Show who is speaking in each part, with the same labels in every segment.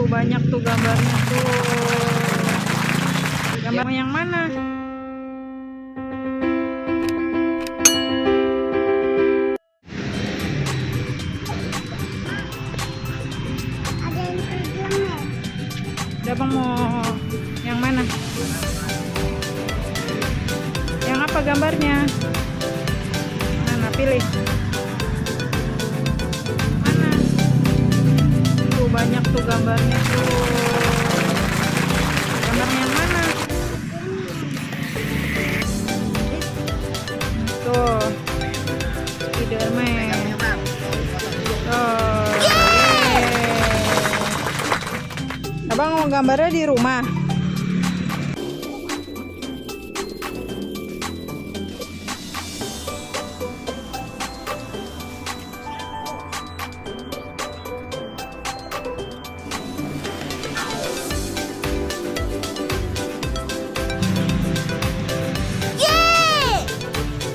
Speaker 1: banyak tuh gambarnya tuh. Gambar yang mana?
Speaker 2: Ada yang terjemah.
Speaker 1: Udah bang, mau yang mana? Yang apa gambarnya? Mana, pilih. Mana? Tuh banyak tuh gambarnya tuh. Gambarnya yang mana? Tuh, Spiderman. Tuh, yeay. Abang mau gambarnya di rumah.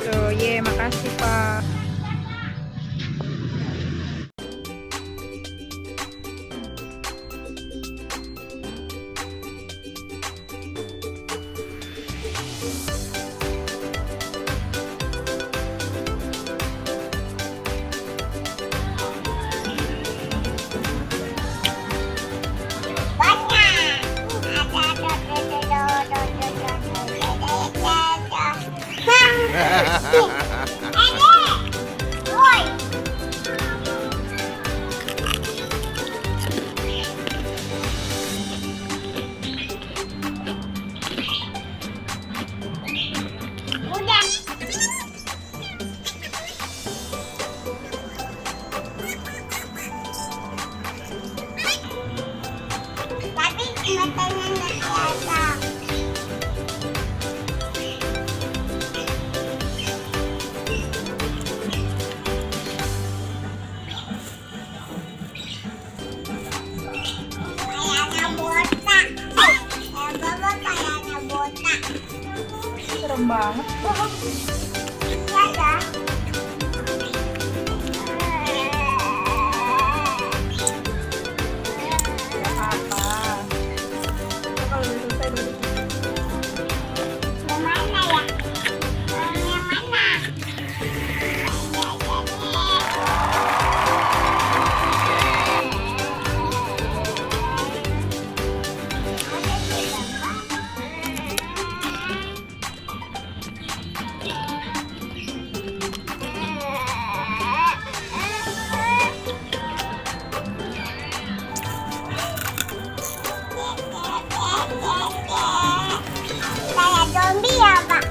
Speaker 1: Tuh, ye, makasih Pak. Serem banget.
Speaker 2: Kayak zombie ya, Pak?